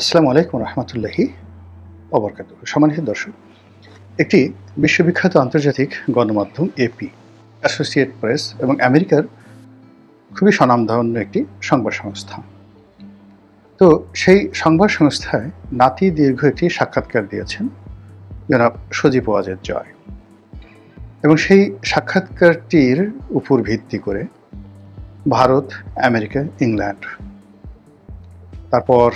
আসসালামু আলাইকুম রহমতুল্লাহি ওবরকাতুহ। সম্মানিত দর্শক, একটি বিশ্ববিখ্যাত আন্তর্জাতিক গণমাধ্যম এপি, অ্যাসোসিয়েট প্রেস এবং আমেরিকার খুবই স্বনামধন্য একটি সংবাদ সংস্থা। তো সেই সংবাদ সংস্থায় নাতি দীর্ঘ একটি সাক্ষাৎকার দিয়েছেন জনাব সজীব ওয়াজেদ জয়, এবং সেই সাক্ষাৎকারটির উপর ভিত্তি করে ভারত, আমেরিকা, ইংল্যান্ড, তারপর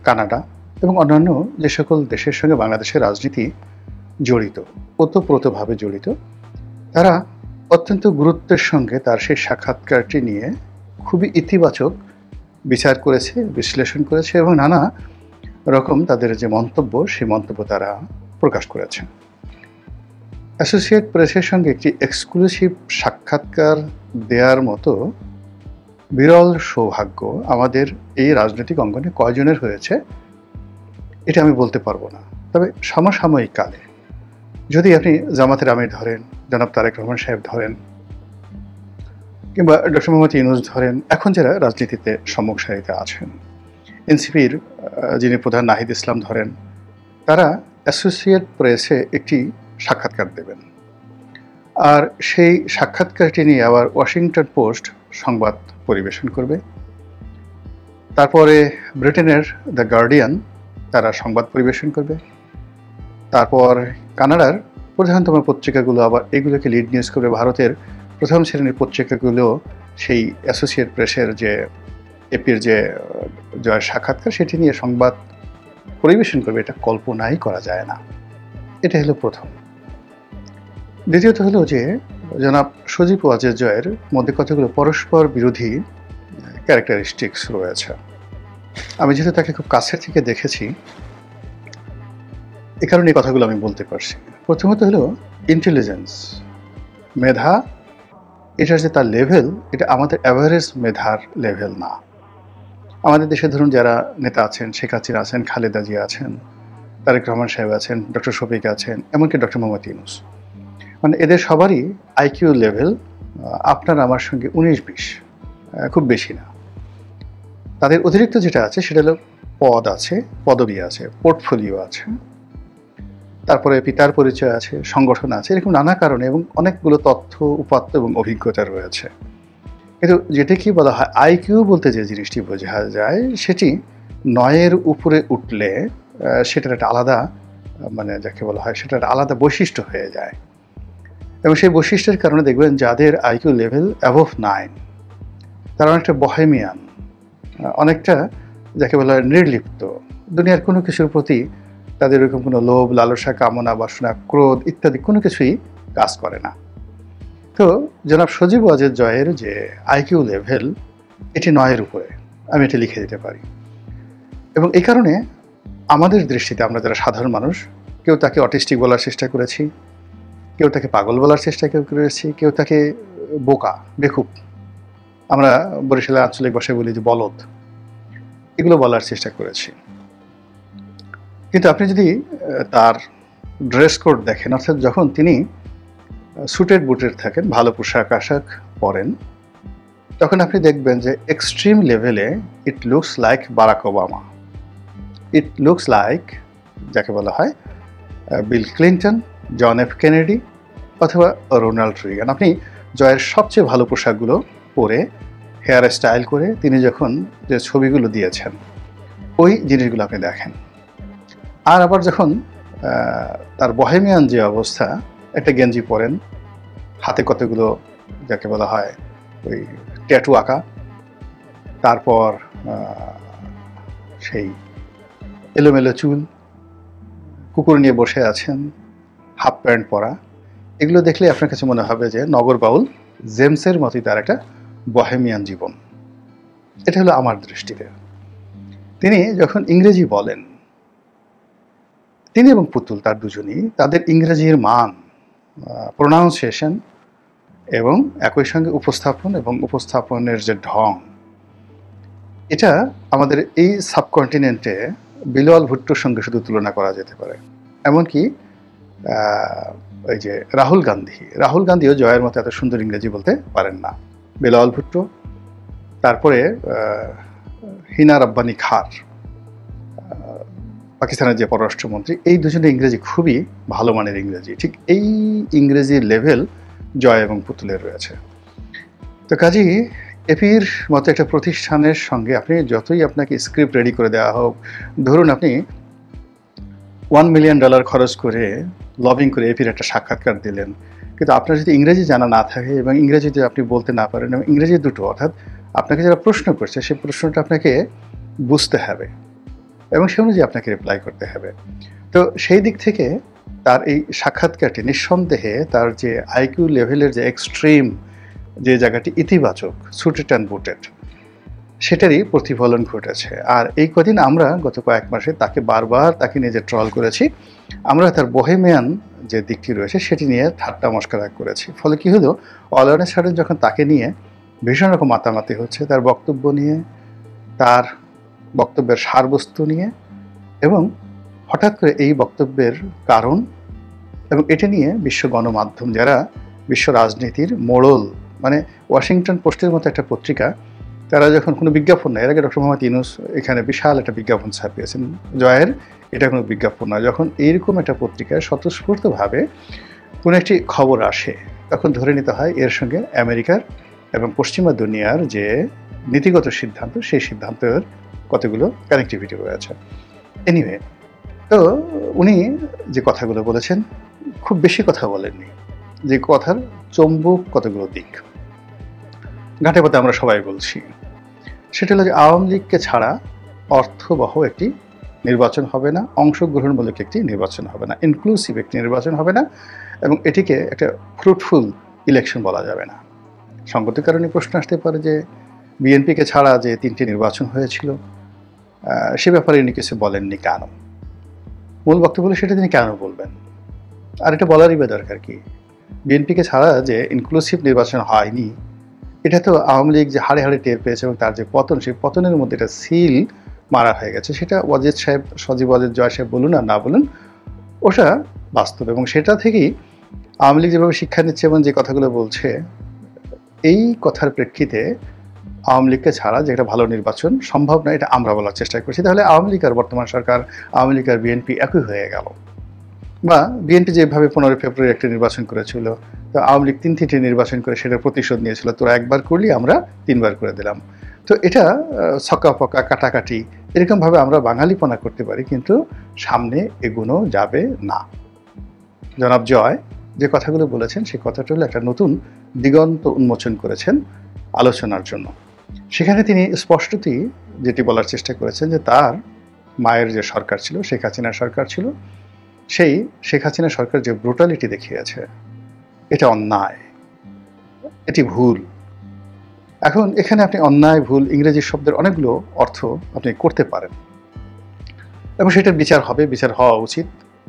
কানাডা এবং অন্যান্য যে সকল দেশের সঙ্গে বাংলাদেশের রাজনীতি জড়িত, ওতপ্রোতভাবে জড়িত, তারা অত্যন্ত গুরুত্বের সঙ্গে তার সেই সাক্ষাৎকারটি নিয়ে খুবই ইতিবাচক বিচার করেছে, বিশ্লেষণ করেছে এবং নানা রকম তাদের যে মন্তব্য, সেই মন্তব্য তারা প্রকাশ করেছে। অ্যাসোসিয়েট প্রেসের সঙ্গে একটি এক্সক্লুসিভ সাক্ষাৎকার দেওয়ার মতো বিরল সৌভাগ্য আমাদের এই রাজনৈতিক অঙ্গনে কয়জনের হয়েছে এটা আমি বলতে পারবো না। তবে সমসাময়িক কালে যদি আপনি জামাতের আমির ধরেন, জনাব তারেক রহমান সাহেব ধরেন, কিংবা ডক্টর মোহাম্মদ ইউনূস ধরেন, এখন যারা রাজনীতিতে সম্মুখ সারিতে আছেন, এনসিপির যিনি প্রধান নাহিদ ইসলাম ধরেন, তারা অ্যাসোসিয়েট প্রেসে একটি সাক্ষাৎকার দেবেন, আর সেই সাক্ষাৎকারটি নিয়ে আবার ওয়াশিংটন পোস্ট সংবাদ পরিবেশন করবে। তারপরে ব্রিটেনের দ্য গার্ডিয়ান তারা সংবাদ পরিবেশন করবে। তারপর কানাডার প্রধানতম পত্রিকাগুলো আবার এগুলোকে লিড নিউজ করবে। ভারতের প্রথম শ্রেণীর পত্রিকাগুলো সেই অ্যাসোসিয়েট প্রেসের যে এপির যে জয়ের সাক্ষাৎকার সেটি নিয়ে সংবাদ পরিবেশন করবে। এটা কল্পনাই করা যায় না। এটা হলো প্রথম। দ্বিতীয়ত হলো যে জনাব সজীব ওয়াজেদ জয়ের মধ্যে কতগুলো পরস্পর বিরোধী ক্যারেক্টারিস্টিক্স রয়েছে। আমি যেহেতু তাকে খুব কাছের থেকে দেখেছি, এ কারণে এই কথাগুলো আমি বলতে পারছি। প্রথমত হলো ইন্টেলিজেন্স, মেধা, এটার যে তার লেভেল, এটা আমাদের অ্যাভারেজ মেধার লেভেল না। আমাদের দেশে ধরুন যারা নেতা আছেন, শেখ হাসিনা আছেন, খালেদা জিয়া আছেন, তারেক রহমান সাহেব আছেন, ডক্টর শফিক আছেন, এমনকি ডক্টর মোহাম্মদ ইউনূস, মানে এদের সবারই আইকিউ লেভেল আপনার আমার সঙ্গে 19-20, খুব বেশি না। তাদের অতিরিক্ত যেটা আছে সেটা হলো পদ আছে, পদবি আছে, পোর্টফোলিও আছে, তারপরে পিতার পরিচয় আছে, সংগঠন আছে, এরকম নানা কারণে এবং অনেকগুলো তথ্য, উপাত্ত এবং অভিজ্ঞতা রয়েছে। কিন্তু যেটা কি বলা হয় আইকিউ বলতে যে জিনিসটি বোঝা যায়, সেটি 9-এর উপরে উঠলে সেটার একটা আলাদা, মানে যাকে বলা হয় সেটার একটা আলাদা বৈশিষ্ট্য হয়ে যায়। এবং সেই বৈশিষ্ট্যের কারণে দেখবেন যাদের আইকিউ লেভেল অ্যাবভ 9, তারা অনেকটা বহেমিয়ান, অনেকটা যাকে বলা হয় নির্লিপ্ত, দুনিয়ার কোনো কিছুর প্রতি তাদের এরকম কোনো লোভ, লালসা, কামনা, বাসনা, ক্রোধ ইত্যাদি কোনো কিছুই কাজ করে না। তো জনাব সজীব ওয়াজেদ জয়ের যে আইকিউ লেভেল, এটি 9-এর উপরে, আমি এটা লিখে দিতে পারি। এবং এই কারণে আমাদের দৃষ্টিতে আমরা যারা সাধারণ মানুষ, কেউ তাকে অটিস্টিক বলার চেষ্টা করেছি, কেউ তাকে পাগল বলার চেষ্টা করেছি, কেউ তাকে বোকা, বেকুব, আমরা বরিশালের আঞ্চলিক ভাষায় বলি যে বলদ, এগুলো বলার চেষ্টা করেছি। কিন্তু আপনি যদি তার ড্রেস কোড দেখেন, অর্থাৎ যখন তিনি সুটেড বুটেড থাকেন, ভালো পোশাক আশাক পরেন, তখন আপনি দেখবেন যে এক্সট্রিম লেভেলে it looks like Barack Obama, it looks like যাকে বলা হয় Bill Clinton, John F Kennedy অথবা রোনাল্ড রিগান। আপনি জয়ের সবচেয়ে ভালো পোশাকগুলো পরে, হেয়ার স্টাইল করে তিনি যখন যে ছবিগুলো দিয়েছেন, ওই জিনিসগুলো আপনি দেখেন। আর আবার যখন তার বহেমিয়ান যে অবস্থা, একটা গেঞ্জি পরেন, হাতে কতগুলো যাকে বলা হয় ওই ট্যাটু আঁকা, তারপর সেই এলোমেলো চুল, কুকুর নিয়ে বসে আছেন, হাফ প্যান্ট পরা, এগুলো দেখলে আপনার কাছে মনে হবে যে নগর বাউল জেমসের মতোই তার একটা বহেমিয়ান জীবন। এটা হলো আমার দৃষ্টিতে। তিনি যখন ইংরেজি বলেন, তিনি এবং পুতুল তার দুজনই তাদের ইংরেজির মান, প্রোনাউন্সিয়েশন এবং একই সঙ্গে উপস্থাপন এবং উপস্থাপনের যে ঢং, এটা আমাদের এই সাবকন্টিনেন্টে বিলাল ভুট্টোর সঙ্গে শুধু তুলনা করা যেতে পারে। এমনকি ওই যে রাহুল গান্ধীও জয়ের মতো এত সুন্দর ইংরেজি বলতে পারেন না। বিলাল ভুট্টো, তারপরে হিনা রাব্বানি খার, পাকিস্তানের যে পররাষ্ট্রমন্ত্রী, এই দুজনের ইংরেজি খুবই ভালো মানের ইংরেজি। ঠিক এই ইংরেজির লেভেল জয় এবং পুতুলের রয়েছে। তো কাজেই এপির মতো একটা প্রতিষ্ঠানের সঙ্গে আপনি যতই আপনাকে স্ক্রিপ্ট রেডি করে দেওয়া হোক, ধরুন আপনি $1 মিলিয়ন খরচ করে লবিং করে এপির একটা সাক্ষাৎকার দিলেন, কিন্তু আপনার যদি ইংরেজি জানা না থাকে এবং ইংরেজি যদি আপনি বলতে না পারেন, এবং ইংরেজি দুটো, অর্থাৎ আপনাকে যারা প্রশ্ন করছে সেই প্রশ্নটা আপনাকে বুঝতে হবে এবং সে অনুযায়ী আপনাকে রিপ্লাই করতে হবে। তো সেই দিক থেকে তার এই সাক্ষাৎকারটি নিঃসন্দেহে তার যে আইকিউ লেভেলের যে এক্সট্রিম যে জায়গাটি ইতিবাচক, সুটেড অ্যান্ড বুটেড, সেটারই প্রতিফলন ঘটেছে। আর এই কদিন আমরা গত কয়েক মাসে তাকে বারবার তাকে নিয়ে যে ট্রল করেছি, আমরা তার বোহেমিয়ান যে দিকটি রয়েছে সেটি নিয়ে ঠাট্টা মশকরা করেছি। ফলে কি হলো, অল অন এ সাডেন যখন তাকে নিয়ে ভীষণ রকম মাতামাতি হচ্ছে, তার বক্তব্য নিয়ে, তার বক্তব্যের সারবস্তু নিয়ে, এবং হঠাৎ করে এই বক্তব্যের কারণ এবং এটা নিয়ে বিশ্ব গণমাধ্যম, যারা বিশ্ব রাজনীতির মোড়ল, মানে ওয়াশিংটন পোস্টের মতো একটা পত্রিকা, তারা যখন কোনো বিজ্ঞাপন নেয়, এর আগে ডক্টর মোহাম্মদ ইউনূস এখানে বিশাল একটা বিজ্ঞাপন ছাপিয়েছেন জয়ের, এটা কোনো বিজ্ঞাপন নয়, যখন এইরকম একটা পত্রিকায় স্বতঃস্ফূর্তভাবে কোনো একটি খবর আসে, তখন ধরে নিতে হয় এর সঙ্গে আমেরিকার এবং পশ্চিমা দুনিয়ার যে নীতিগত সিদ্ধান্ত, সেই সিদ্ধান্তের কতগুলো কানেক্টিভিটি রয়েছে। এনিওয়ে, তো উনি যে কথাগুলো বলেছেন, খুব বেশি কথা বলেননি, যে কথার চম্বুক কতগুলো দিক ঘাটে পথে আমরা সবাই বলছি। সেটা হলো যে আওয়ামী লীগকে ছাড়া অর্থবহ একটি নির্বাচন হবে না, অংশগ্রহণমূলক একটি নির্বাচন হবে না, ইনক্লুসিভ একটি নির্বাচন হবে না, এবং এটিকে একটা ফ্রুটফুল ইলেকশন বলা যাবে না। সঙ্গতির কারণে প্রশ্ন আসতে পারে যে বিএনপিকে ছাড়া যে 3টি নির্বাচন হয়েছিল, সে ব্যাপারে উনি কিছু বলেননি কেন? মূল বক্তব্য হলো সেটা তিনি কেন বলবেন? আর এটা বলারই বা দরকার কি? বিএনপিকে ছাড়া যে ইনক্লুসিভ নির্বাচন হয়নি, এটা তো আওয়ামী লীগ যে হাড়ে হাড়ে টের পেয়েছে এবং তার যে পতন, সেই পতনের মধ্যে এটা সিল মারা হয়ে গেছে। সেটা ওয়াজেদ সাহেব, সজীব ওয়াজেদ, জয় সাহেব বলুন আর না বলুন, ওটা বাস্তব। এবং সেটা থেকেই আওয়ামী লীগ যেভাবে শিক্ষা নিচ্ছে এবং যে কথাগুলো বলছে, এই কথার প্রেক্ষিতে আওয়ামী লীগকে ছাড়া যে একটা ভালো নির্বাচন সম্ভব নয়, এটা আমরা বলার চেষ্টা করছি। তাহলে আওয়ামী লীগ আর বর্তমান সরকার, আওয়ামী লীগ আর বিএনপি একই হয়ে গেল। বা বিএনপি যেভাবে 15 ফেব্রুয়ারি একটা নির্বাচন করেছিল, তো আওয়ামী লীগ 3টি নির্বাচন করে সেটার প্রতিশোধ নিয়েছিল, তোরা একবার করলি, আমরা 3বার করে দিলাম। তো এটা ছক্কা পকা কাটাকাটি এরকমভাবে আমরা বাঙালিপনা করতে পারি, কিন্তু সামনে এগোনো যাবে না। জনাব জয় যে কথাগুলো বলেছেন, সেই কথাটা হলো একটা নতুন দিগন্ত উন্মোচন করেছেন আলোচনার জন্য। সেখানে তিনি স্পষ্টতই যেটি বলার চেষ্টা করেছেন যে তার মায়ের যে সরকার ছিল, শেখ হাসিনার সরকার ছিল, সেই শেখ হাসিনা সরকার যে ব্রুটালিটি দেখিয়েছে, এটা অন্যায়, এটি ভুল। এখন এখানে আপনি অন্যায়, ভুল, ইংরেজি শব্দের অনেকগুলো অর্থ আপনি করতে পারেন এবং সেটার বিচার হবে, বিচার হওয়া উচিত,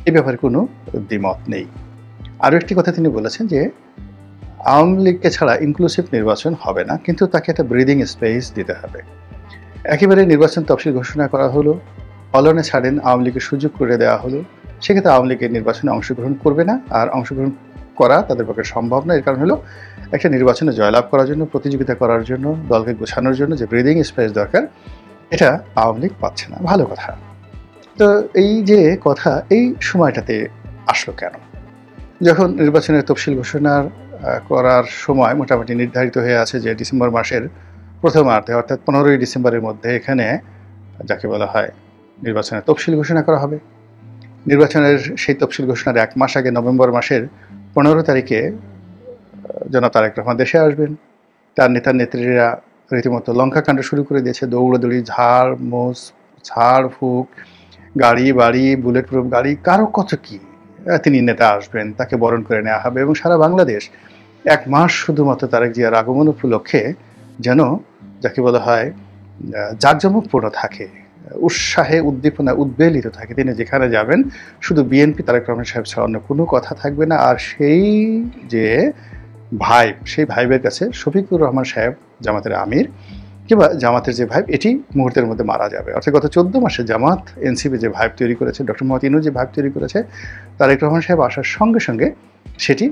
এ ব্যাপারে কোনো দ্বিমত নেই। আরও একটি কথা তিনি বলেছেন যে আওয়ামী লীগকে ছাড়া ইনক্লুসিভ নির্বাচন হবে না, কিন্তু তাকে একটা ব্রিদিং স্পেস দিতে হবে। একেবারে নির্বাচন তফসিল ঘোষণা করা হলো, অলনে ছাড়েন আওয়ামী লীগের সুযোগ করে দেওয়া হলো, সেক্ষেত্রে আওয়ামী লীগের নির্বাচনে অংশগ্রহণ করবে না, আর অংশগ্রহণ করা তাদের পক্ষে সম্ভব না। এর কারণ হলো একটা নির্বাচনে জয়লাভ করার জন্য, প্রতিযোগিতা করার জন্য, দলকে গোছানোর জন্য যে ব্রিদিং স্পেস দরকার, এটা আওয়ামী লীগ পাচ্ছে না। ভালো কথা। তো এই যে কথা এই সময়টাতে আসলো কেন? যখন নির্বাচনের তফসিল ঘোষণার করার সময় মোটামুটি নির্ধারিত হয়ে আছে যে ডিসেম্বর মাসের প্রথমার্ধে, অর্থাৎ 15ই ডিসেম্বরের মধ্যে এখানে যাকে বলা হয় নির্বাচনের তফসিল ঘোষণা করা হবে। নির্বাচনের সেই তফসিল ঘোষণার 1 মাস আগে নভেম্বর মাসের 15 তারিখে জনাব তারেক রহমান দেশে আসবেন। তার নেতা নেত্রীরা রীতিমতো লঙ্কাকাণ্ড শুরু করে দিয়েছে, দৌড়দৌড়ি, ঝাড় ফুঁক, গাড়ি বাড়ি, বুলেট প্রুফ গাড়ি, কারো কত কি, তিনি নেতা আসবেন, তাকে বরণ করে নেওয়া হবে এবং সারা বাংলাদেশ 1 মাস শুধুমাত্র তারেক জিয়ার আগমন উপলক্ষে যেন যাকে বলা হয় জাঁকজমকপূর্ণ থাকে, উৎসাহে উদ্দীপনা উদ্বেলিত থাকে। তিনি যেখানে যাবেন শুধু বিএনপি, তারেক রহমান সাহেব ছাড়া অন্য কোনো কথা থাকবে না। আর সেই যে ভাইব, সেই ভাইবের কাছে শফিকুর রহমান সাহেব জামাতের আমির কিংবা জামাতের যে ভাইব, এটি মুহূর্তের মধ্যে মারা যাবে। অর্থাৎ গত 14 মাসে জামাত এনসিপি যে ভাইব তৈরি করেছে, ডক্টর মোহাম্মদ ইউনূস যে ভাইব তৈরি করেছে, তারেক রহমান সাহেব আসার সঙ্গে সঙ্গে সেটি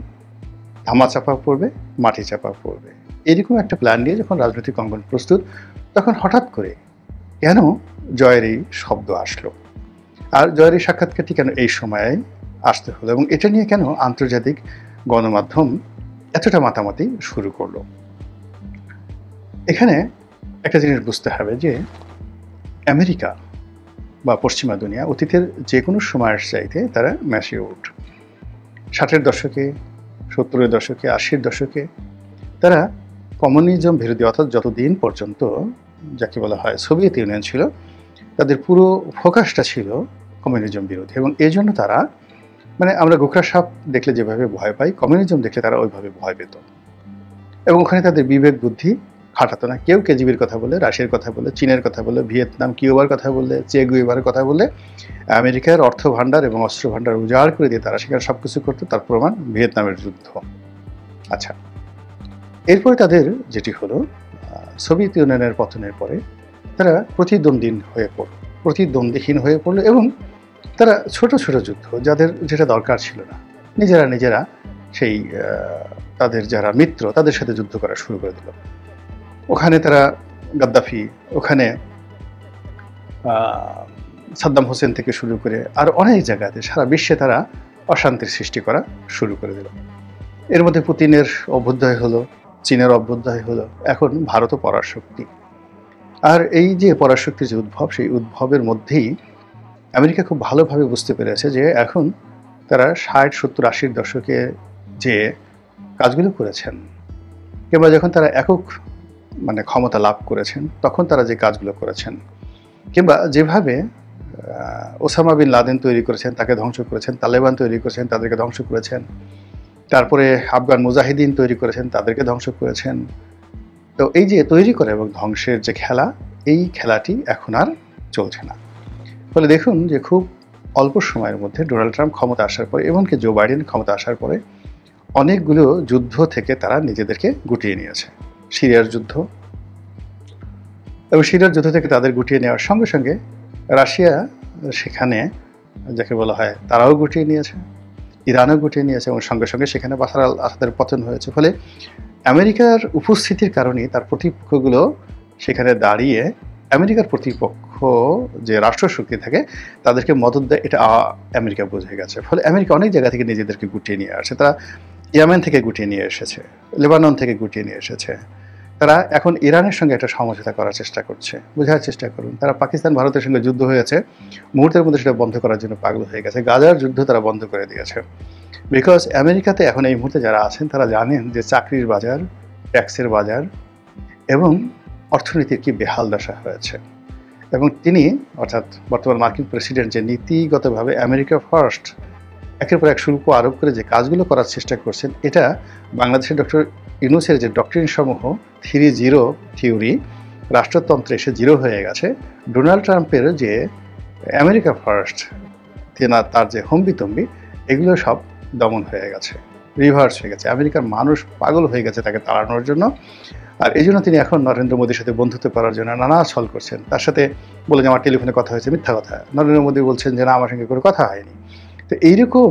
ধামা চাপা পড়বে, মাটি চাপা পড়বে। এরকম একটা প্ল্যান নিয়ে যখন রাজনৈতিক অঙ্গন প্রস্তুত, তখন হঠাৎ করে কেন জয়ের এই শব্দ আসলো? আর জয়ের সাক্ষাৎকারটি কেন এই সময়ে আসতে হলো এবং এটা নিয়ে কেন আন্তর্জাতিক গণমাধ্যম এতটা মাতামাতি শুরু করলো? এখানে একটা জিনিস বুঝতে হবে যে আমেরিকা বা পশ্চিমা দুনিয়া অতীতের যে কোনো সময়ের চাইতে তারা ম্যাচিউরড। 60-এর দশকে, 70-এর দশকে, 80-এর দশকে তারা কমিউনিজম বিরোধী, অর্থাৎ যতদিন পর্যন্ত যাকে বলা হয় সোভিয়েত ইউনিয়ন ছিল, তাদের পুরো ফোকাসটা ছিল কমিউনিজম বিরোধী এবং এই জন্য তারা মানে আমরা গোখরা সাপ দেখলে যেভাবে ভয় পাই, কমিউনিজম দেখলে তারা ওইভাবে ভয় পেত এবং ওখানে তাদের বিবেক বুদ্ধি খাটাতো না। কেউ কেজিবির কথা বলে, রাশিয়ার কথা বলে, চীনের কথা বলে, ভিয়েতনাম, কিউবার কথা বললে, চে গুয়েভারের কথা বলে, আমেরিকার অর্থ ভাণ্ডার এবং অস্ত্র ভাণ্ডার উজাড় করে দিয়ে তারা সেখানে সব কিছু করতো। তার প্রমাণ ভিয়েতনামের যুদ্ধ। আচ্ছা, এরপরে তাদের যেটি হলো সোভিয়েত ইউনিয়নের পতনের পরে তারা প্রতিদ্বন্দ্বীহীন হয়ে পড়লো এবং তারা ছোট ছোট যুদ্ধ, যাদের যেটা দরকার ছিল না, নিজেরা সেই তাদের যারা মিত্র তাদের সাথে যুদ্ধ করা শুরু করে দিল। ওখানে তারা গাদ্দাফি, ওখানে সাদ্দাম হোসেন থেকে শুরু করে আর অনেক জায়গাতে সারা বিশ্বে তারা অশান্তির সৃষ্টি করা শুরু করে দিল। এর মধ্যে পুতিনের অভ্যুদয় হলো, চীনের অভ্যুদয় হলো, এখন ভারতও পরাশক্তি। আর এই যে পরাশক্তির যে উদ্ভব, সেই উদ্ভবের মধ্যেই আমেরিকা খুব ভালোভাবে বুঝতে পেরেছে যে এখন তারা 60, 70, 80-র দশকে যে কাজগুলো করেছেন কিংবা যখন তারা একক মানে ক্ষমতা লাভ করেছেন তখন তারা যে কাজগুলো করেছেন, কিংবা যেভাবে ওসামা বিন লাদেন তৈরি করেছেন, তাকে ধ্বংস করেছেন, তালেবান তৈরি করেছেন, তাদেরকে ধ্বংস করেছেন, তারপরে আফগান মুজাহিদিন তৈরি করেছেন, তাদেরকে ধ্বংস করেছেন। তো এই যে তৈরি করে এবং ধ্বংসের যে খেলা, এই খেলাটি এখন আর চলছে না। ফলে দেখুন যে খুব অল্প সময়ের মধ্যে ডোনাল্ড ট্রাম্প ক্ষমতা আসার পরে, এমনকি জো বাইডেন ক্ষমতা আসার পরে অনেকগুলো যুদ্ধ থেকে তারা নিজেদেরকে গুটিয়ে নিয়েছে। সিরিয়ার যুদ্ধ, এবং সিরিয়ার যুদ্ধ থেকে তাদের গুটিয়ে নেওয়ার সঙ্গে সঙ্গে রাশিয়া সেখানে যাকে বলা হয় তারাও গুটিয়ে নিয়েছে, ইরানও গুটিয়ে নিয়েছে এবং সঙ্গে সঙ্গে সেখানে বাশার আল আসাদের পতন হয়েছে। ফলে আমেরিকার উপস্থিতির কারণেই তার প্রতিপক্ষগুলো সেখানে দাঁড়িয়ে আমেরিকার প্রতিপক্ষ যে রাষ্ট্রশক্তি থাকে তাদেরকে মদত দেয়, এটা আমেরিকা বুঝে গেছে। ফলে আমেরিকা অনেক জায়গা থেকে নিজেদেরকে গুটিয়ে নিয়ে আসে। তারা ইয়েমেন থেকে গুটিয়ে নিয়ে এসেছে, লেবানন থেকে গুটিয়ে নিয়ে এসেছে। তারা এখন ইরানের সঙ্গে একটা সমঝোতা করার চেষ্টা করছে। বোঝার চেষ্টা করুন, তারা পাকিস্তান ভারতের সঙ্গে যুদ্ধ হয়েছে, মুহূর্তের মধ্যে সেটা বন্ধ করার জন্য পাগল হয়ে গেছে। গাজার যুদ্ধ তারা বন্ধ করে দিয়েছে। বিকজ আমেরিকাতে এখন এই মুহূর্তে যারা আছেন তারা জানেন যে চাকরির বাজার, ট্যাক্সের বাজার এবং অর্থনীতির কি বেহাল দশা হয়েছে। এবং তিনি অর্থাৎ বর্তমান মার্কিন প্রেসিডেন্ট যে নীতিগতভাবে আমেরিকা ফার্স্ট একের পর এক শুল্ক আরোপ করে যে কাজগুলো করার চেষ্টা করছেন, এটা বাংলাদেশের ডক্টর ইউনূসের যে ডক্টরিন সমূহ 3-0 থিওরি, রাষ্ট্রতন্ত্রে এসে 0 হয়ে গেছে। ডোনাল্ড ট্রাম্পের যে আমেরিকা ফার্স্ট তার যে হম্বিতম্বি, এগুলো সব দমন হয়ে গেছে, রিভার্স হয়ে গেছে। আমেরিকার মানুষ পাগল হয়ে গেছে তাকে তাড়ানোর জন্য। আর এই জন্য তিনি এখন নরেন্দ্র মোদীর সাথে বন্ধুত্ব করার জন্য নানা ছল করছেন। তার সাথে বলে যে আমার টেলিফোনে কথা হয়েছে, মিথ্যা কথা। নরেন্দ্র মোদী বলছেন যে না, আমার সঙ্গে কোনো কথা হয়নি। তো এইরকম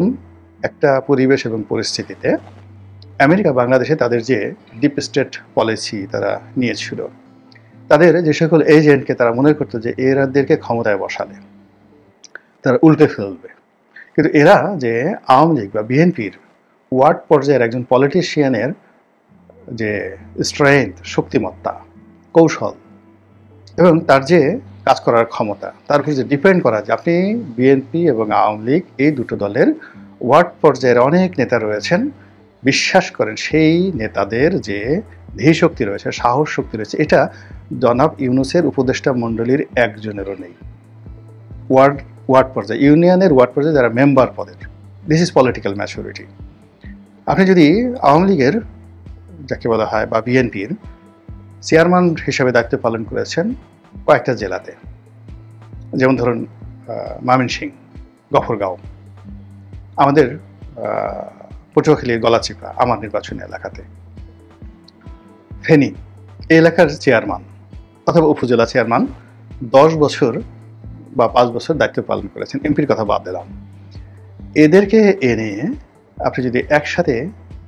একটা পরিবেশ এবং পরিস্থিতিতে আমেরিকা বাংলাদেশে তাদের যে ডিপ স্টেট পলিসি তারা নিয়েছিল, তাদের যে সকল এজেন্টকে তারা মনে করতো যে এরাদেরকে ক্ষমতায় বসালে তারা উল্টে ফেলবে, কিন্তু এরা যে আওয়ামী লীগ বা বিএনপির ওয়ার্ড পর্যায়ের একজন পলিটিশিয়ানের যে স্ট্রেংথ, শক্তিমত্তা, কৌশল এবং তার যে কাজ করার ক্ষমতা, তার উপর যে ডিপেন্ড করা, যে আপনি বিএনপি এবং আওয়ামী লীগ এই দুটো দলের ওয়ার্ড পর্যায়ের অনেক নেতা রয়েছেন, বিশ্বাস করেন সেই নেতাদের যে ধীশক্তি রয়েছে, সাহস শক্তি রয়েছে, এটা জনাব ইউনূসের উপদেষ্টা মণ্ডলীর একজনেরও নেই। ওয়ার্ড পর্যায়ে, ইউনিয়নের ওয়ার্ড পর্যায়ে যারা মেম্বার পদের, দিস ইজ পলিটিক্যাল ম্যাচুরিটি। আপনি যদি আওয়ামী লীগের যাকে বলা হয় বা বিএনপির চেয়ারম্যান হিসেবে দায়িত্ব পালন করেছেন কয়েকটা জেলাতে, যেমন ধরুন ময়মনসিংহ, গফরগাঁও, আমাদের পটুয়াখালীর গলাচিপা আমার নির্বাচনী এলাকাতে, ফেনী এই এলাকার চেয়ারম্যান অথবা উপজেলা চেয়ারম্যান 10 বছর বা 5 বছর দায়িত্ব পালন করেছেন, এমপির কথা বাদ দিলাম। এদেরকে এনে আপনি যদি একসাথে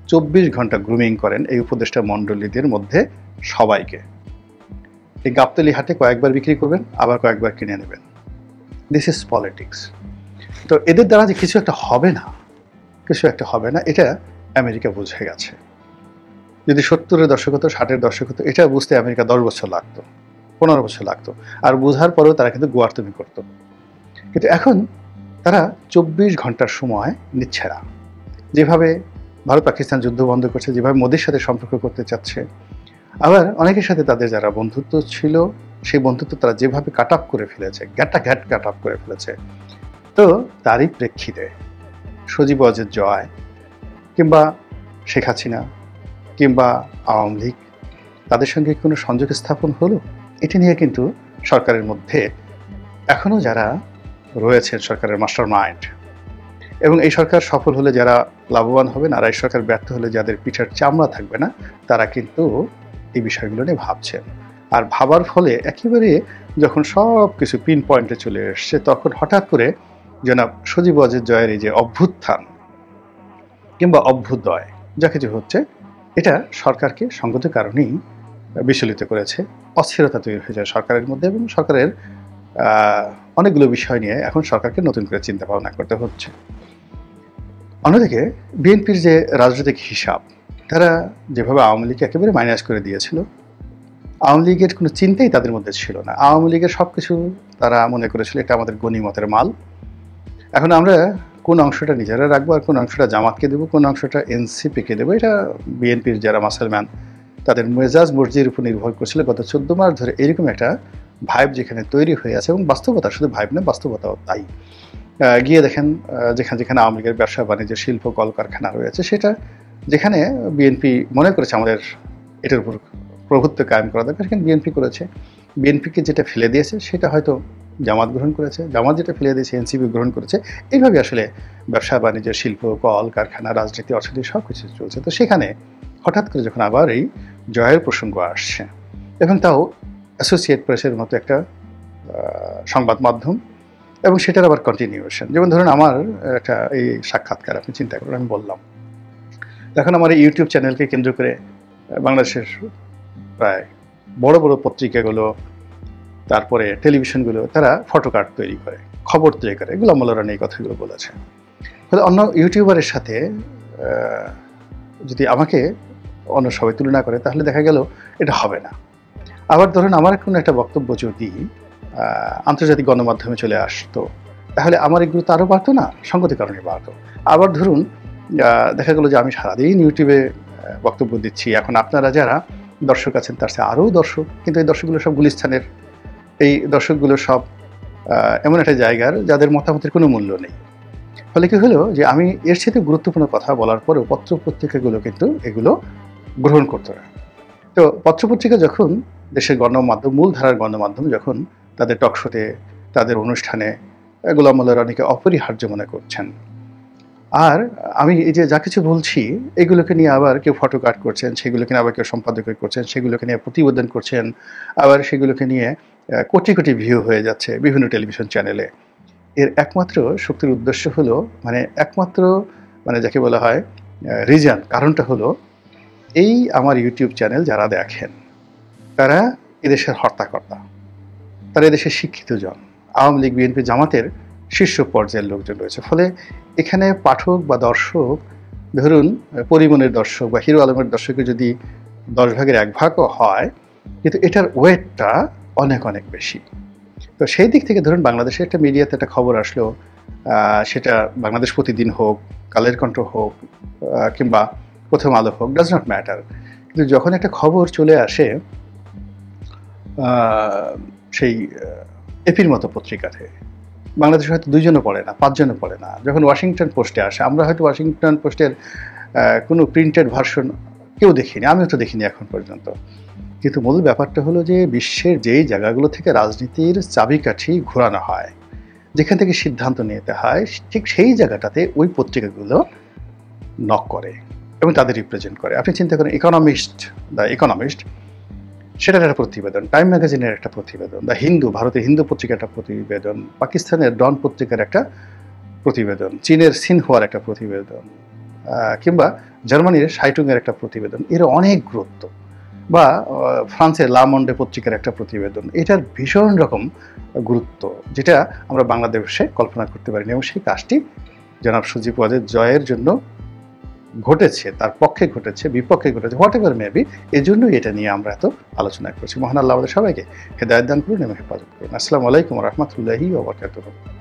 24 ঘন্টা গ্রুমিং করেন এই উপদেষ্টা মণ্ডলীদের মধ্যে সবাইকে, এই গাবতলী হাটে কয়েকবার বিক্রি করবেন, আবার কয়েকবার কিনে নেবেন। This is politics. তো এদের দ্বারা যে কিছু একটা হবে না, এটা আমেরিকা বুঝে গেছে। যদি 70-এর দশক হতো, 60-এর দশক হতো, এটা বুঝতে আমেরিকা 10 বছর লাগতো, 15 বছর লাগতো। আর বোঝার পরেও তারা কিন্তু গোয়ার্তুমি করতো। কিন্তু এখন তারা 24 ঘন্টার সময় নিচ্ছে না। যেভাবে ভারত পাকিস্তান যুদ্ধ বন্ধ করছে, যেভাবে মোদির সাথে সম্পর্ক করতে চাচ্ছে, আবার অনেকের সাথে তাদের যারা বন্ধুত্ব ছিল সেই বন্ধুত্ব তারা যেভাবে কাট আপ করে ফেলেছে, ঘ্যাট কাট আপ করে ফেলেছে। তো তারই প্রেক্ষিতে সজীব ওয়াজেদ জয় কিংবা শেখ হাসিনা কিংবা আওয়ামী লীগ তাদের সঙ্গে কোনো সংযোগ স্থাপন হলো, এটি নিয়ে কিন্তু সরকারের মধ্যে এখনও যারা রয়েছেন সরকারের মাস্টার মাইন্ড, এবং এই সরকার সফল হলে যারা লাভবান হবেন, আর এই সরকার ব্যর্থ হলে যাদের পিঠের চামড়া থাকবে না, তারা কিন্তু এই বিষয়গুলো নিয়ে ভাবছেন। আর ভাবার ফলে একেবারে যখন সব কিছু পিন পয়েন্টে চলে এসছে, তখন হঠাৎ করে জনাব সজীব ওয়াজেদ জয়ের এই যে অভ্যুত্থান কিংবা অভ্যুদয় যা কিছু হচ্ছে, এটা সরকারকে সঙ্গত কারণেই বিচলিত করেছে। অস্থিরতা তৈরি হয়ে যায় সরকারের মধ্যে, এবং সরকারের অনেকগুলো বিষয় নিয়ে এখন সরকারকে নতুন করে চিন্তা ভাবনা করতে হচ্ছে। অন্যদিকে বিএনপির যে রাজনৈতিক হিসাব, তারা যেভাবে আওয়ামী লীগকে একেবারে মাইনাস করে দিয়েছিল, আওয়ামী লীগের কোনো চিন্তাই তাদের মধ্যে ছিল না। আওয়ামী লীগের সব কিছু তারা মনে করেছিল এটা আমাদের গনিমতের মাল। এখন আমরা কোন অংশটা নিজেরা রাখবো, আর কোন অংশটা জামাতকে দেবো, কোন অংশটা এনসিপিকে দেবো, এটা বিএনপির যারা মাসলম্যান তাদের মেজাজ মর্জির উপর নির্ভর করছিল। গত 14 মাস ধরে এরকম একটা ভাইব যেখানে তৈরি হয়ে আছে, এবং বাস্তবতা, শুধু ভাইব না, বাস্তবতাও তাই। গিয়ে দেখেন যেখানে যেখানে আওয়ামী লীগের ব্যবসা বাণিজ্য, শিল্প, কলকারখানা রয়েছে, সেটা যেখানে বিএনপি মনে করেছে আমাদের এটার উপর প্রভুত্ব কায়েম করা দরকার, সেখানে বিএনপি করেছে। বিএনপিকে যেটা ফেলে দিয়েছে সেটা হয়তো জামাত গ্রহণ করেছে, জামাত যেটা ফেলে দিয়েছে এনসিপি গ্রহণ করেছে। এইভাবে আসলে ব্যবসা বাণিজ্য, শিল্প, কল কারখানা, রাজনীতি, অর্থনীতি সব কিছু চলছে। তো সেখানে হঠাৎ করে যখন আবার এই জয়ের প্রসঙ্গ আসছে, এবং তাও অ্যাসোসিয়েট প্রেসের মতো একটা সংবাদ মাধ্যম, এবং সেটার আবার কন্টিনিউয়েশন। যেমন ধরুন আমার একটা এই সাক্ষাৎকার আপনি চিন্তা করুন, আমি বললাম, এখন আমার এই ইউটিউব চ্যানেলকে কেন্দ্র করে বাংলাদেশের প্রায় বড় বড় পত্রিকাগুলো, তারপরে টেলিভিশনগুলো, তারা ফটোকার্ড তৈরি করে, খবর তৈরি করে। গোলাম মোল্লা রানী এই কথাগুলো বলেছে। ফলে অন্য ইউটিউবারের সাথে যদি আমাকে অন্য সবাই তুলনা করে, তাহলে দেখা গেল এটা হবে না। আবার ধরুন আমার কোনো একটা বক্তব্য যদি আন্তর্জাতিক গণমাধ্যমে চলে আসতো, তাহলে আমার এগুলো তো আরও বাড়তো না, সঙ্গতি কারণে বাড়তো। আবার ধরুন দেখা গেলো যে আমি সারাদিন ইউটিউবে বক্তব্য দিচ্ছি, এখন আপনারা যারা দর্শক আছেন তার সাথে আরও দর্শক, কিন্তু এই দর্শকগুলো সব গুলিস্তানের, এই দর্শকগুলো সব এমন একটা জায়গার যাদের মতামতের কোনো মূল্য নেই। ফলে কি হলো যে আমি এর সাথে গুরুত্বপূর্ণ কথা বলার পরেও পত্রপত্রিকাগুলো কিন্তু এগুলো গ্রহণ করতো না। তো পত্রপত্রিকা যখন দেশের গণমাধ্যম, মূলধারার গণমাধ্যম যখন তাদের টকশোতে, তাদের অনুষ্ঠানে গোলাম মোল্লা রানীকে অপরিহার্য মনে করছেন, আর আমি এই যে যা কিছু বলছি এগুলোকে নিয়ে আবার কেউ ফটো কাট করছেন, সেগুলোকে নিয়ে আবার কেউ সম্পাদক করছেন, সেগুলোকে নিয়ে প্রতিবেদন করছেন, আবার সেগুলোকে নিয়ে কোটি কোটি ভিউ হয়ে যাচ্ছে বিভিন্ন টেলিভিশন চ্যানেলে। এর একমাত্র শক্তির উদ্দেশ্য হলো, একমাত্র যাকে বলা হয় রিজন, কারণটা হলো এই আমার ইউটিউব চ্যানেল যারা দেখেন তারা এদেশের হর্তাকর্তা, তারা এদেশের শিক্ষিত জন, আওয়ামী লীগ, বিএনপি, জামাতের শীর্ষ পর্যায়ের লোকজন রয়েছে। ফলে এখানে পাঠক বা দর্শক, ধরুন পরিমণের দর্শক বা হিরো আলমের দর্শকের যদি 10 ভাগের 1 ভাগও হয়, কিন্তু এটার ওয়েটটা অনেক অনেক বেশি। তো সেই দিক থেকে ধরুন বাংলাদেশের একটা মিডিয়াতে একটা খবর আসলো, সেটা বাংলাদেশ প্রতিদিন হোক, কালের কণ্ঠ হোক, কিংবা প্রথম আলো হোক, ডাজ নট ম্যাটার, কিন্তু যখন একটা খবর চলে আসে সেই এপির মতো পত্রিকাতে, বাংলাদেশে হয়তো 2 জনও পড়ে না, 5 জনও পড়ে না। যখন ওয়াশিংটন পোস্টে আসে, আমরা হয়তো ওয়াশিংটন পোস্টের কোনো প্রিন্টেড ভার্সন কেউ দেখিনি, আমিও তো দেখিনি এখন পর্যন্ত। কিন্তু মূল ব্যাপারটা হলো যে বিশ্বের যেই জায়গাগুলো থেকে রাজনীতির চাবিকাঠি ঘোরানো হয়, যেখান থেকে সিদ্ধান্ত নিতে হয়, ঠিক সেই জায়গাটাতে ওই পত্রিকাগুলো নক করে এবং তাদের রিপ্রেজেন্ট করে। আপনি চিন্তা করেন দ্য ইকোনমিস্ট, সেটার একটা প্রতিবেদন, টাইম ম্যাগাজিনের একটা প্রতিবেদন, দ্য হিন্দু, ভারতের হিন্দু পত্রিকার একটা প্রতিবেদন, পাকিস্তানের ডন পত্রিকার একটা প্রতিবেদন, চীনের সিনহুয়ার একটা প্রতিবেদন, কিংবা জার্মানির শাইটুংয়ের একটা প্রতিবেদন, এর অনেক গুরুত্ব। বা ফ্রান্সের লা মন্ডে পত্রিকার একটা প্রতিবেদন, এটার ভীষণ রকম গুরুত্ব, যেটা আমরা বাংলাদেশে কল্পনা করতে পারিনি। এবং সেই কাজটি জনাব সজীব ওয়াজেদ জয়ের জন্য ঘটেছে, তার পক্ষে ঘটেছে, বিপক্ষে ঘটেছে, হোয়াট এভার মেবি, এই জন্যই এটা নিয়ে আমরা এত আলোচনা করছি। মহান আল্লাহ আমাদের সবাইকে হেদায়েত দান করুন এবং হেফাজত করুন। আসসালামু আলাইকুম ওয়া রাহমাতুল্লাহি ওয়া বারাকাতুহু।